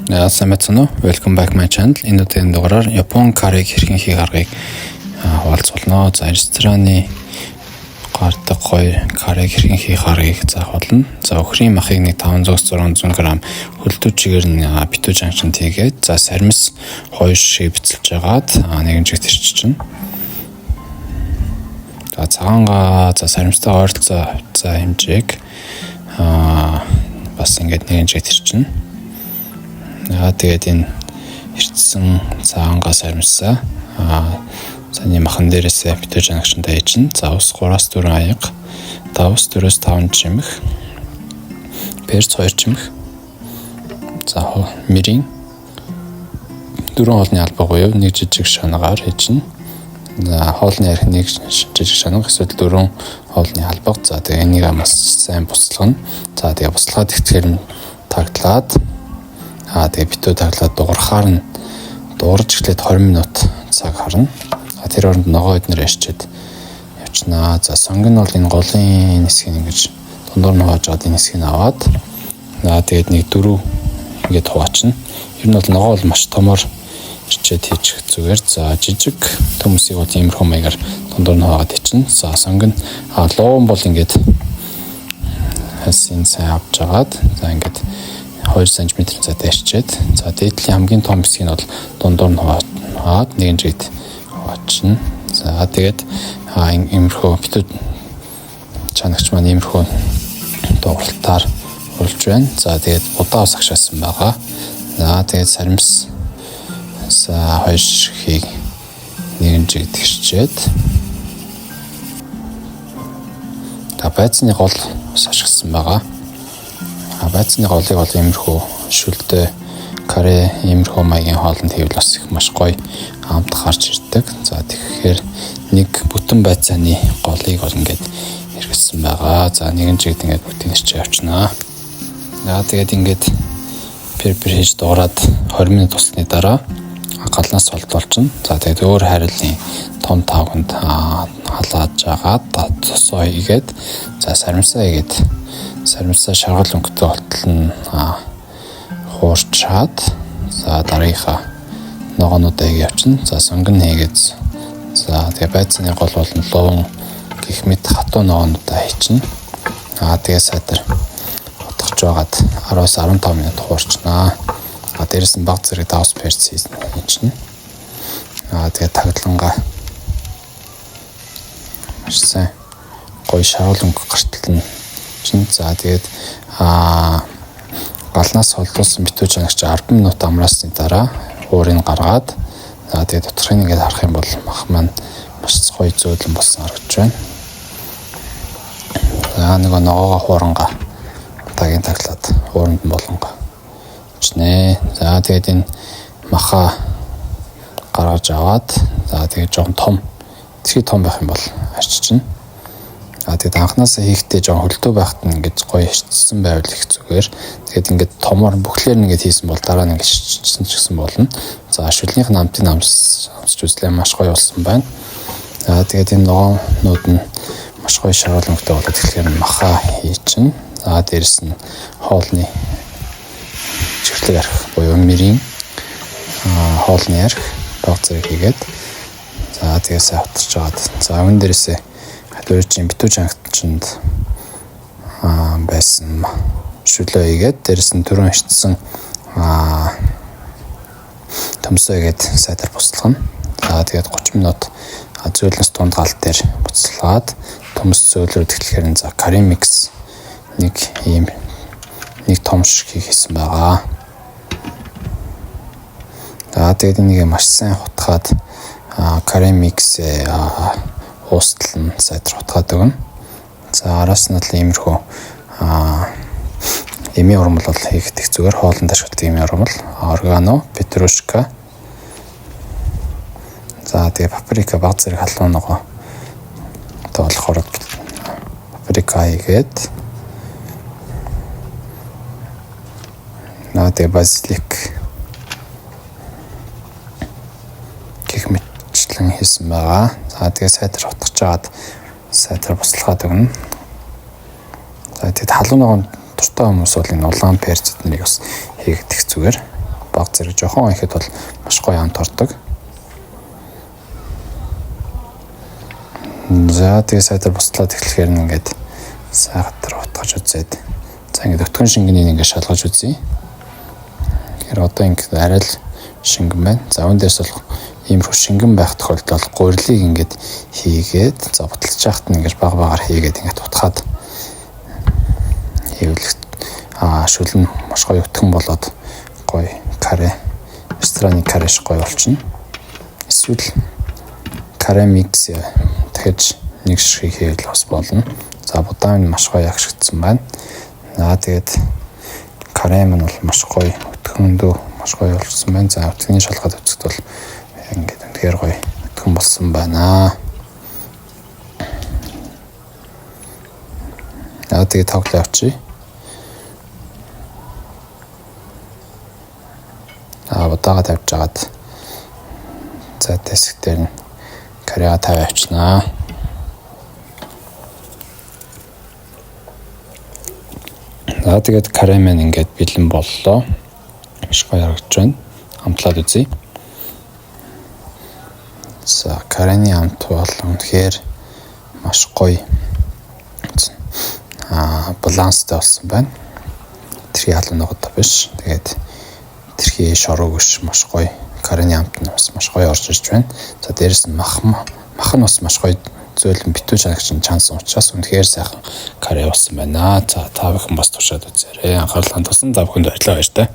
Сайн байна уу? Welcome back my channel. Энэ удаагийн дугаараар Япон кариг хэрхэн хийх аргыг хуваалцуулна. За рестораны гардаг гоё кариг хэрхэн хийх аргыг заахуулна. За өхрийн махыг 500-600 г хөлдөөчгээр нь битүү жанчанд хийгээд за сармис 2 шиг бицэлж агаад нэгэн жигт ирчихнэ. За цагаанга за саримстай ойролцоо хэмжээг бас ингэж нэгэн жигт ирчихнэ. Тэгээд энэ ирсэн цагаанга саримсаа цааны махан дээрээсээ битүү жанагчанд ээжин. За ус 3-4 аяга, давс 4-5 чимэх, перц 2 чимэх. За мэрийн 4 хоолны алба буюу 1 жижиг шанагаар ээжин. За хоолны арх 1 жижиг шанаг эсвэл 4 хоолны алба. За тэгээ энийг бас сайн буцалгана. За тэгээ буцалгаад ихтгэр нь таглаад тэгээ битүү таглаад дуурахаар нь дуурж эхлээд 20 минут цаг харна. Тэр оронд ногоо эднэр яшчихэд явчихнаа. За сонг нь бол энэ голын хэсгийг ингэж дундуур нь хувааж аваад энэ хэсгийг аваад тэгээд нэг 4 ингэж хуваачна. Ер нь бол ногоо бол маш томор ичээд хийчих зүгээр. За жижиг төмсийг бол иймэрхүү маягаар дундуур нь хуваагаад ичнэ. За сонг нь луун бол ингэж хасин сайн авч агаад за ингэж 2 см цаатай ичээд за дээдлийн хамгийн том хэсгийг нь бол дундуур нь хуваад нэгэн жигт хуваачна. За тэгээд иймэрхүү битүү чанагч маань иймэрхүү дууралтаар уралж байна. За тэгээд удаа ус агшаасан байгаа. За тэгээд саримс 2 шихийг нэгэн жигт ирчээд байцны гол ус ашигласан байгаа. Байцны голыг бол иймэрхүү шүлтэй каре иймэрхүү маягийн хоолнд хийвэл бас их маш гоё амт гарч ирдэг. За тэгэхээр нэг бүтэн байцааны голыг бол ингээд хэрэгэлсэн байгаа. За нэгэн жигт ингээд бүтэн ирчээ явчихнаа. Тэгээд ингээд перпер хийж дуурайд 20 минут тусны дараа галнаас солдуулчихна. За тэгээд өөр харилын том тавганд халааж агаад тосоо хийгээд за саримсаа хийгээд саримсаа шаргал өнгөтэй болтол нь хуурчаад за дараагийнхаа ногоонуудаа явчихна. За сонг нь хийгээд за тэгээ байцны гол болон луун гэх мэт хатуу ногоонуудаа хийчихнэ. Тэгээ сайтар утгаж байгаад 10-15 минут хуурчнаа. Дээрээс нь баг зэрэг давс перц хийчихнэ. Тэгээ таглангаа маш сайн гоё шаргал өнгө гартал нь чинь. За тэгээд галнаас холдуулсан битүү жанагч 10 минут амраасны дараа уурыг гаргаад за тэгээд доторхыг ингээд харах юм бол мах маань маш гоё зөөлөн болсон харагдж байна. За нөгөө ногоогоо хууранга тагийн таглаад ууранд болонго чнэ. За тэгээд энэ маха гаргаж аваад за тэгээд жоохон том дэлхий том байх юм бол арччихна. Тэгээд анханасаа хийхдээ жоохон хөлтөө байхад нь ингэж гоё ирчсэн байвал их зүгээр. Тэгээд ингээд томор бүхлээр нь ингэж хийсэн бол дараа нь ингэж ирчсэн ч гэсэн болно. За шүлнийх намтын амсч үзлээ маш гоё болсон байна. Тэгээд энэ ногоонууд нь маш гоё шаргал өнгөтэй болоод тэгэхээр маха хийчихнэ. За дээрэс нь хоолны чиглэг арх буюу мэрийн хоолны арх баг зэрэг хийгээд за тэгээд сайн хутарч аваад за өмнө дээрээсээ хадуурчин битүү жанагчанд байсан шүлөө хийгээд дээрэс нь түрүүн ичсэн төмсөө хийгээд сайтар буцалгана. За тэгээд 30 минут зөөлнөс дунд гал дээр буцалгаад төмс зөөлрөд эхлэхээр за кари микс нэг том шиг хийсэн байгаа. За тэгээд энийг маш сайн хутгаад кари микс устал нь сайтар хутгаад өгнө. За араас нь л иймэрхүү эми урмал бол хийгдэх зүгээр хоолнд ашигладаг эми урмал, орегано, петрушка. За тэгээ паприка баг зэрэг халуун ногоо болохоор паприка хийгээд тэгээ базилик гэх мэтчлэн хийсэн байгаа. За тэгээ сайтар хутгаж аваад сайтар буцалгаад өгнө. За тэгээд халуун ногоон дуртай хүмүүс бол энэ улаан перц эднийг бас хийгдэх зүгээр. баг зэрэг жоохон ихэд бол маш гоё амт ордог. За тэгээ сайтар буцлаад эхлэхээр ингээд сайхан дээр утгаж үзээд за ингээд өтгөн шингэнийг ингээд шалгаж үзье. Тэгэхээр одоо ингээд арай л шингэн байна. За үүн дээрс бол иймэрхүү шингэн байх тохиолдолд гурилыг ингээд хийгээд за буталж яхад нь ингээд баг багаар хийгээд ингээд утгаад хийвэл шүлэн маш гоё өтгөн болоод гоё каре рестораны каре шиг гоё болчихно. Эсвэл каре микс тэгэж нэг шиг хийвэл бас болно. За будаан нь маш гоё агшигдсан байна. Тэгээд каре маань бол маш гоё өтгөндөө маш гоё болсон байна. За өтгөний шалгаад үзэхэд бол ингээд үнэхээр гоё өтгөн болсон байна. Тэгээд тоглоо авчи. Удаага тавьж агаад за дэск дээр нь карега тавь авчнаа. Тэгээд каре маань ингээд бэлэн боллоо. Маш гоё харагдаж байна. Амтлаад үзье. За карены амт бол үнэхээр маш гоё баланстай болсон байна. Тэр ялан ногдоо биш. Тэгээд тэрхий шорог биш маш гоё. Карены амт нь бас маш гоё орж ирж байна. За дээрэс нь мах нь бас маш гоё зөөлөн битүү чанагч чансан учраас үнэхээр сайхан каре болсон байна. За та бүхэн бас туршаад үзээрэй. Анхаарлаа хандуулсан та бүхэнд баярлалаа баяр та.